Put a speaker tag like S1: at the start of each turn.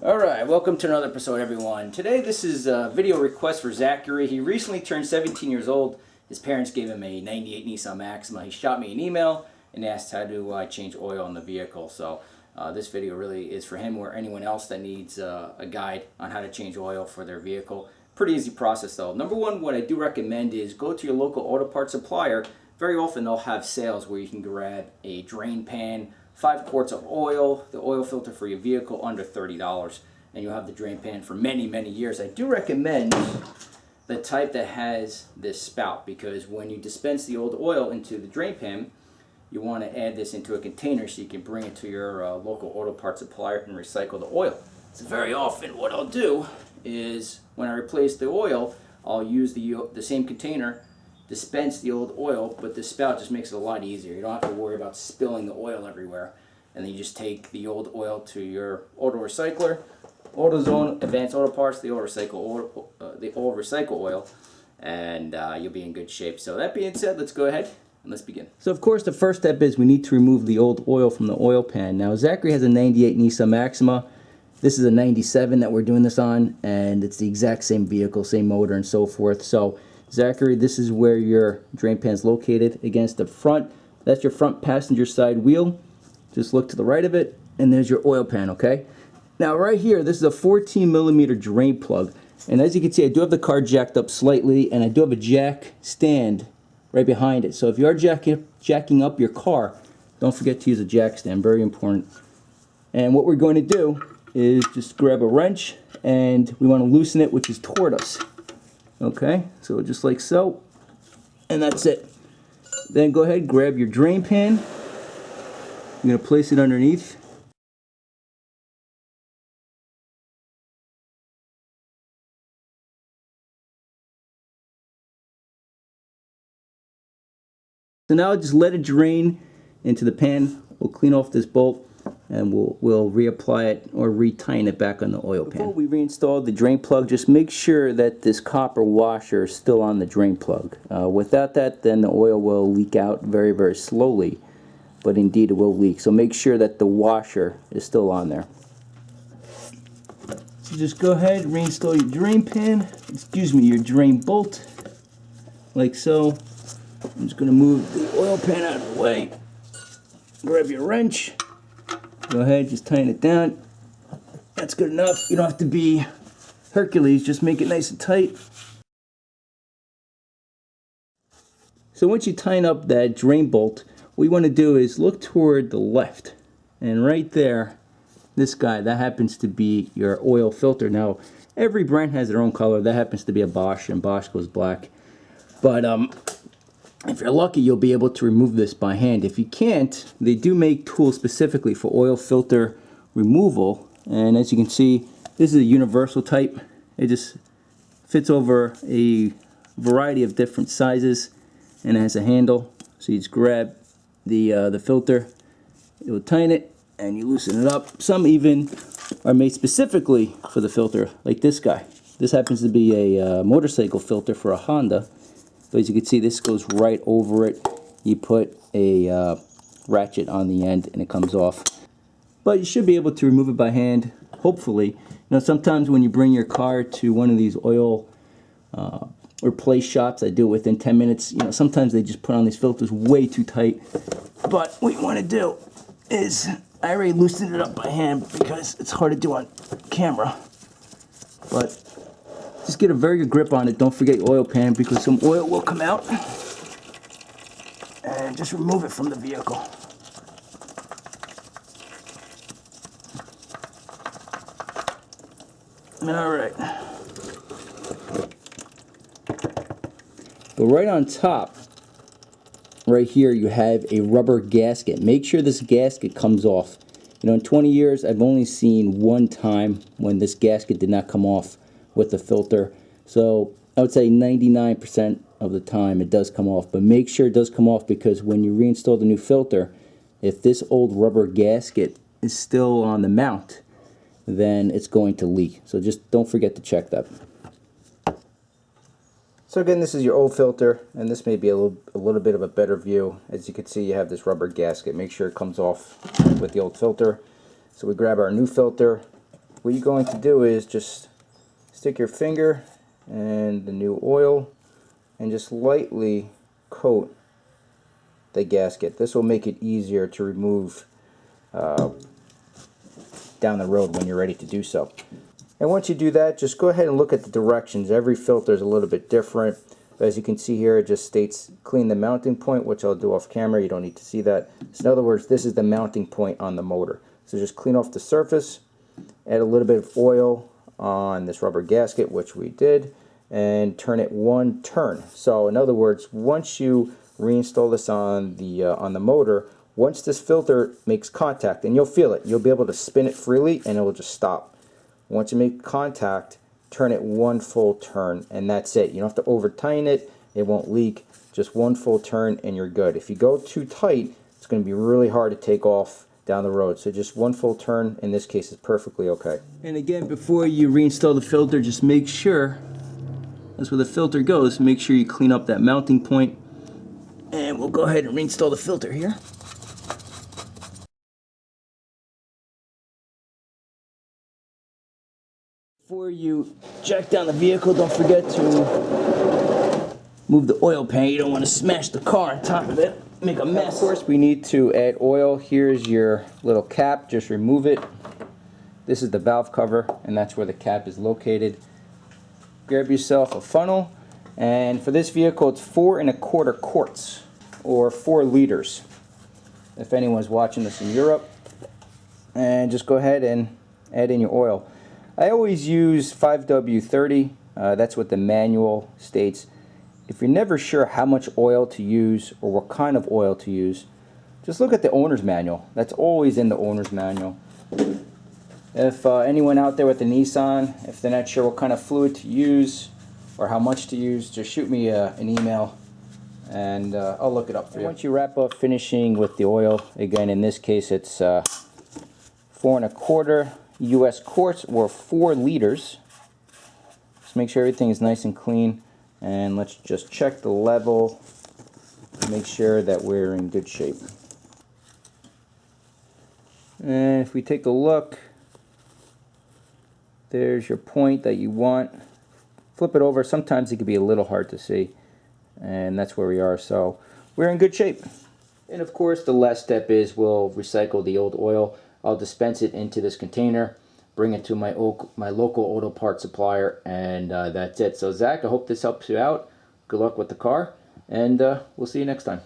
S1: Alright, welcome to another episode, everyone. Today this is a video request for Zachary. He recently turned 17 years old. His parents gave him a 98 Nissan Maxima. He shot me an email and asked how do I change oil in the vehicle. So this video really is for him or anyone else that needs a guide on how to change oil for their vehicle. Pretty easy process though. Number one, what I do recommend is go to your local auto parts supplier. Very often they'll have sales where you can grab a drain pan, 5 quarts of oil, the oil filter for your vehicle under $30, and you'll have the drain pan for many, many years. I do recommend the type that has this spout, because when you dispense the old oil into the drain pan, you want to add this into a container so you can bring it to your local auto parts supplier and recycle the oil. So very often what I'll do is when I replace the oil, I'll use the same container, dispense the old oil, but the spout just makes it a lot easier. You don't have to worry about spilling the oil everywhere. And then you just take the old oil to your auto recycler, AutoZone, Advanced Auto Parts, the old recycle oil, and you'll be in good shape. So that being said, let's go ahead and let's begin. So of course the first step is we need to remove the old oil from the oil pan. Now Zachary has a 98 Nissan Maxima. This is a 97 that we're doing this on, and it's the exact same vehicle, same motor and so forth. So Zachary, this is where your drain pan is located against the front. That's your front passenger side wheel. Just look to the right of it, and there's your oil pan, okay? Now right here, this is a 14mm drain plug. And as you can see, I do have the car jacked up slightly, and I do have a jack stand right behind it. So if you are jacking up your car, don't forget to use a jack stand, very important. And what we're going to do is just grab a wrench, and we want to loosen it, which is toward us. Okay, so just like so, and that's it. Then go ahead, grab your drain pan. You're going to place it underneath. So now just let it drain into the pan. We'll clean off this bolt, and we'll reapply it or retighten it back on the oil pan. Before we reinstall the drain plug, just make sure that this copper washer is still on the drain plug. Without that, then the oil will leak out very, very slowly, but indeed it will leak. So make sure that the washer is still on there. So just go ahead and reinstall your drain pan, your drain bolt, like so. I'm just going to move the oil pan out of the way. Grab your wrench. Go ahead, just tighten it down. That's good enough. You don't have to be Hercules, just make it nice and tight. So once you tighten up that drain bolt, what you want to do is look toward the left. And right there, this guy, that happens to be your oil filter. Now, every brand has their own color. That happens to be a Bosch, and Bosch goes black. But if you're lucky, you'll be able to remove this by hand. If you can't, they do make tools specifically for oil filter removal. And as you can see, this is a universal type. It just fits over a variety of different sizes, and it has a handle. So you just grab the filter, it will tighten it, and you loosen it up. Some even are made specifically for the filter, like this guy. This happens to be a motorcycle filter for a Honda. So as you can see, this goes right over it. You put a ratchet on the end and it comes off. But you should be able to remove it by hand, hopefully. You know, sometimes when you bring your car to one of these oil replace shops, I do it within 10 minutes. You know, sometimes they just put on these filters way too tight. But what you want to do is, I already loosened it up by hand because it's hard to do on camera. But just get a very good grip on it. Don't forget your oil pan, because some oil will come out. And just remove it from the vehicle. Alright. But right on top, right here, you have a rubber gasket. Make sure this gasket comes off. You know, in 20 years, I've only seen one time when this gasket did not come off with the filter. So I would say 99% of the time it does come off, but make sure it does come off, because when you reinstall the new filter, if this old rubber gasket is still on the mount, then it's going to leak. So just don't forget to check that. So again, this is your old filter, and this may be a little bit of a better view. As you can see, you have this rubber gasket. Make sure it comes off with the old filter. So we grab our new filter, what you're going to do is just stick your finger in the new oil and just lightly coat the gasket. This will make it easier to remove down the road when you're ready to do so. And once you do that, just go ahead and look at the directions. Every filter is a little bit different. As you can see here, it just states clean the mounting point, which I'll do off camera. You don't need to see that. So in other words, this is the mounting point on the motor. So just clean off the surface, add a little bit of oil on this rubber gasket, which we did, and turn it one turn. So in other words, once you reinstall this on the motor, once this filter makes contact, and you'll feel it, you'll be able to spin it freely and it will just stop. Once you make contact, turn it one full turn, and that's it. You don't have to over tighten it, it won't leak. Just one full turn and you're good. If you go too tight, it's going to be really hard to take off down the road. So just one full turn in this case is perfectly okay. And again, before you reinstall the filter, just make sure, that's where the filter goes, make sure you clean up that mounting point. And we'll go ahead and reinstall the filter here. Before you jack down the vehicle, don't forget to move the oil pan. You don't want to smash the car on top of it, make a mess. Of course, we need to add oil. Here's your little cap, just remove it. This is the valve cover, and that's where the cap is located. Grab yourself a funnel, and for this vehicle, it's 4 1/4 quarts, or 4 liters, if anyone's watching this in Europe. And just go ahead and add in your oil. I always use 5W30, that's what the manual states. If you're never sure how much oil to use or what kind of oil to use, just look at the owner's manual. That's always in the owner's manual. If anyone out there with the Nissan, if they're not sure what kind of fluid to use or how much to use, just shoot me an email and I'll look it up for you. Once you wrap up finishing with the oil, again in this case it's 4 1/4 US quarts, or 4 liters. Just make sure everything is nice and clean, and let's just check the level, make sure that we're in good shape. And if we take a look, there's your point that you want. Flip it over. Sometimes it can be a little hard to see, and that's where we are. So we're in good shape. And of course, the last step is we'll recycle the old oil. I'll dispense it into this container, bring it to my local auto parts supplier, and that's it. So Zach, I hope this helps you out. Good luck with the car, and we'll see you next time.